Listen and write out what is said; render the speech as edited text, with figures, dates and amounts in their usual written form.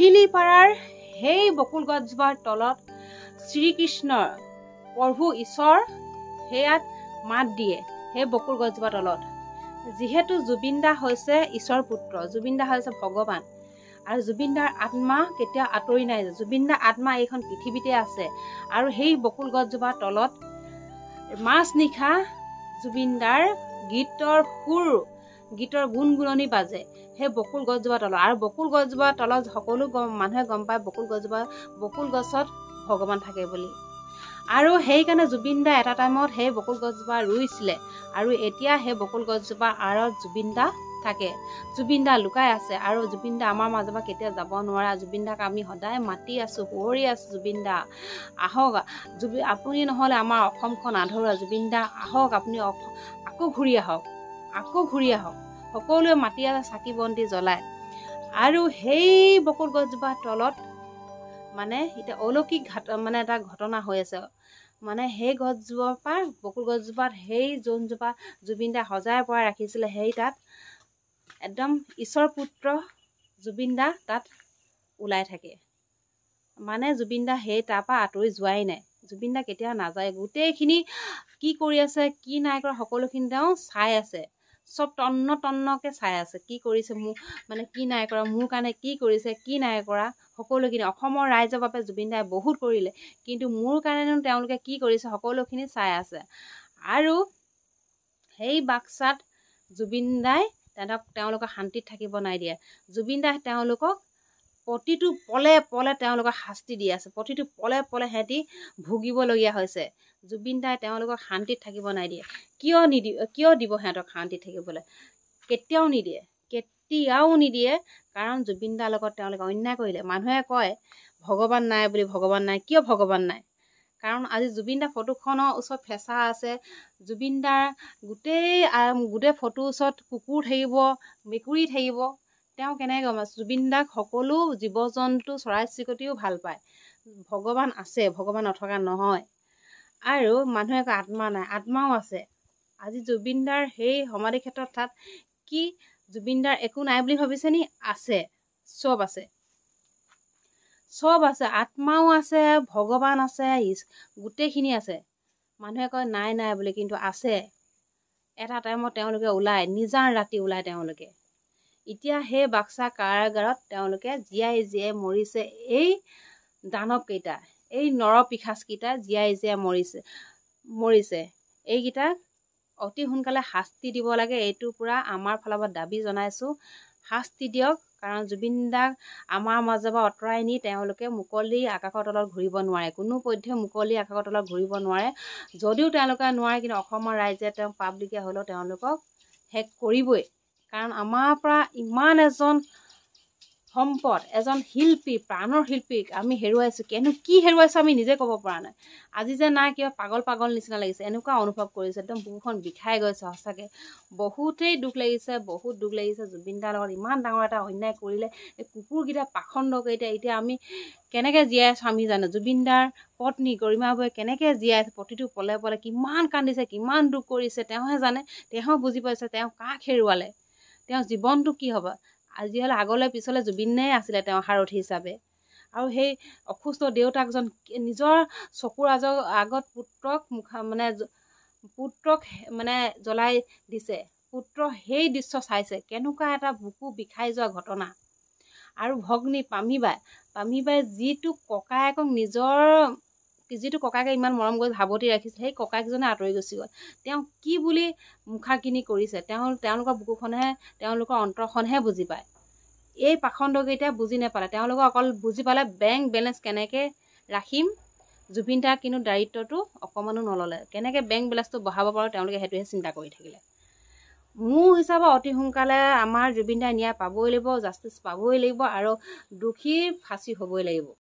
তিতিলিপাৰাৰ সেই বকুল গছজোপাৰ তলত শ্ৰীকৃষ্ণৰ প্ৰভু ঈশ্বৰ সেয়াত মাত দিয়ে সেই বকুল গছজোপাৰ তলত। যিহেতু জুবিন দা হৈছে ঈশ্বৰ পুত্ৰ, জুবিন দা হৈছে ভগৱান, আৰু জুবিন দাৰ আত্মা কেতিয়াও আঁতৰি নাই। জুবিন দাৰ আত্মা এইখন পৃথিৱীতে আছে। আৰু সেই বকুল গছজোপাৰ তলত মাছ নিশা জুবিন দাৰ গীতৰ গুণগুণনি বাজে সেই বকুল গছজোপাৰ তলত। আৰু বকুল গছজোপাৰ তলত সকলো মানুহে গম পায় বকুল গছত ভগৱান থাকে বুলি। আৰু সেইকাৰণে জুবিন দা এটা টাইমত সেই বকুল গছজোপা ৰুইছিলে, আৰু এতিয়া সেই বকুল গছজোপাৰ আঁৰত জুবিন দা থাকে। জুবিন দা লুকাই আছে, আৰু জুবিন দা আমাৰ মাজৰ পৰা কেতিয়া যাব নোৱাৰা। জুবিন দাক আমি সদায় মাতি আছো, সুঁৱৰি আছো, জুবিন দা আহক, আপুনি নহ'লে আমাৰ অসমখন আধৰুৱা। জুবিন দা আহক, আপুনি আকৌ ঘূৰি আহক, সকলোৱে মাতি আছে চাকি বন্তি জ্বলাই। আৰু সেই বকুল গছজোপাৰ তলত মানে এতিয়া অলৌকিক এটা ঘটনা হৈ আছে। মানে সেই বকুল গছজোপাত সেই যোনজোপা জুবিন দা সজাই পৰাই ৰাখিছিলে, সেই তাত একদম ঈশ্বৰ পুত্ৰ জুবিন দা তাত ওলাই থাকে। মানে জুবিন দা সেই তাৰ পৰা আঁতৰি যোৱাই নাই। জুবিন দা কেতিয়াও নাযায়। গোটেইখিনি কি কৰি আছে, কি নাই কৰা, সকলোখিনি তেওঁ চাই আছে। চব তন্নকে চাই আছে, কি কৰিছে মোক, মানে কি নাই কৰা, মোৰ কাৰণে কি কৰিছে, কি নাই কৰা, সকলোখিনি। অসমৰ ৰাইজৰ বাবে জুবিন দাই বহুত কৰিলে, কিন্তু মোৰ কাৰণেনো তেওঁলোকে কি কৰিছে, সকলোখিনি চাই আছে। আৰু সেই বাক্সাত জুবিন দাই তেওঁলোকক শান্তিত থাকিব নাই দিয়ে। জুবিন দাই তেওঁলোকক প্ৰতিটো পলে পলে তেওঁলোকক শাস্তি দি আছে, প্ৰতিটো পলে পলে সিহঁতি ভুগিবলগীয়া হৈছে। জুবিন দাই তেওঁলোকক শান্তিত থাকিব নাই দিয়ে। কিয় দিব সিহঁতক শান্তিত থাকিবলৈ? কেতিয়াও নিদিয়ে। কাৰণ জুবিন দাৰ লগত তেওঁলোকে অন্যায় কৰিলে। মানুহে কয় ভগৱান নাই বুলি, ভগৱান নাই। কিয় ভগৱান নাই? কাৰণ আজি জুবিন দাৰ ফটোখনৰ ওচৰত ফেঁচা আছে। জুবিন দাৰ গোটেই ফটোৰ ওচৰত কুকুৰ থাকিব, মেকুৰী থাকিব। তেওঁ কেনেকৈ গম পাইছে? জুবিন দাক সকলো জীৱ জন্তু, চৰাই চিৰিকটিও ভাল পায়। ভগৱান আছে, ভগৱান নথকা নহয়। আৰু মানুহে কয় আত্মা নাই, আত্মাও আছে। আজি জুবিন দাৰ সেই সমাধি ক্ষেত্ৰত তাত কি জুবিন দাৰ একো নাই বুলি ভাবিছে নি? আছে, চব আছে, আত্মাও আছে, ভগৱান আছে, গোটেইখিনি আছে। মানুহে কয় নাই বুলি, কিন্তু আছে। এটা টাইমত তেওঁলোকে ওলাই, নিজান ৰাতি ওলাই তেওঁলোকে। এতিয়া সেই বাক্সা কাৰাগাৰত তেওঁলোকে জীয়াই মৰিছে। এই দানৱ কেইটা, এই নৰপিশাচ কেইটা জীয়াই মৰিছে। এইকেইটাক অতি সোনকালে শাস্তি দিব লাগে। এইটো পুৰা আমাৰ ফালৰ পৰা দাবী জনাইছো, শাস্তি দিয়ক। কাৰণ জুবিন দাক আমাৰ মাজৰ পৰা আঁতৰাই নি তেওঁলোকে মুকলি আকাশৰ তলত ঘূৰিব নোৱাৰে। কোনো পধ্যে মুকলি আকাশৰ তলত ঘূৰিব নোৱাৰে। যদিও তেওঁলোকে নোৱাৰে, কিন্তু অসমৰ ৰাইজে তেওঁ পাবলগীয়া হ'লেও তেওঁলোকক শেষ কৰিবই। কাৰণ আমাৰ পৰা ইমান এজন সম্পদ, এজন শিল্পী, প্ৰাণৰ শিল্পীক আমি হেৰুৱাইছো। কি হেৰুৱাইছো আমি নিজে ক'ব পৰা নাই। আজি যে নাই, কিবা পাগল নিচিনা লাগিছে, এনেকুৱা অনুভৱ কৰিছে। একদম বুকুখন বিষাই গৈছে সঁচাকে। বহুতেই দুখ লাগিছে, বহুত দুখ লাগিছে। জুবিন দাৰ লগত ইমান ডাঙৰ এটা অন্যায় কৰিলে। এই কুকুৰকেইটা, পাখণ্ডকেইটা এতিয়া আমি কেনেকৈ জীয়াই আছো আমি জানো। জুবিন দাৰ পত্নী গৰিমা বৌয়ে কেনেকৈ জীয়াই আছে, প্ৰতিটো পলে পলে কিমান কান্দিছে, কিমান দুখ কৰিছে, তেওঁহে জানে। তেওঁ বুজি পাইছে তেওঁ কাক হেৰুৱালে, তেওঁৰ জীৱনটো কি হ'ব। আজি হ'লে আগলৈ পিছলৈ জুবিনেই আছিলে তেওঁ সাৰথি হিচাপে। আৰু সেই অসুস্থ দেউতাকজন নিজৰ চকুৰ আগত পুত্ৰক জ্বলাই দিছে। পুত্ৰ সেই দৃশ্য চাইছে, কেনেকুৱা এটা বুকু বিষাই যোৱা ঘটনা। আৰু ভগ্নী পামীবাই যিটো ককায়েকে ইমান মৰম কৰি সাৱটি ৰাখিছে, সেই ককায়েকজনে আঁতৰি গুচি গ'ল। তেওঁ কি বুলি মুখাগ্নি কৰিছে, তেওঁলোকৰ বুকুখনহে, তেওঁলোকৰ অন্তৰখনহে বুজি পায়। এই পাখণ্ডকেইটাই বুজি নাপালে। তেওঁলোকে অকল বুজি পালে বেংক বেলেঞ্চ কেনেকৈ ৰাখিম। জুবিন দাৰ কিন্তু দায়িত্বটো অকণমানো নল'লে। কেনেকৈ বেংক বেলেঞ্চটো বঢ়াব পাৰোঁ তেওঁলোকে সেইটোহে চিন্তা কৰি থাকিলে। মোৰ হিচাপত অতি সোনকালে আমাৰ জুবিন দাই ন্যায় পাবই লাগিব, জাষ্টিচ পাবই লাগিব, আৰু দোষীৰ ফাঁচি হ'বই লাগিব।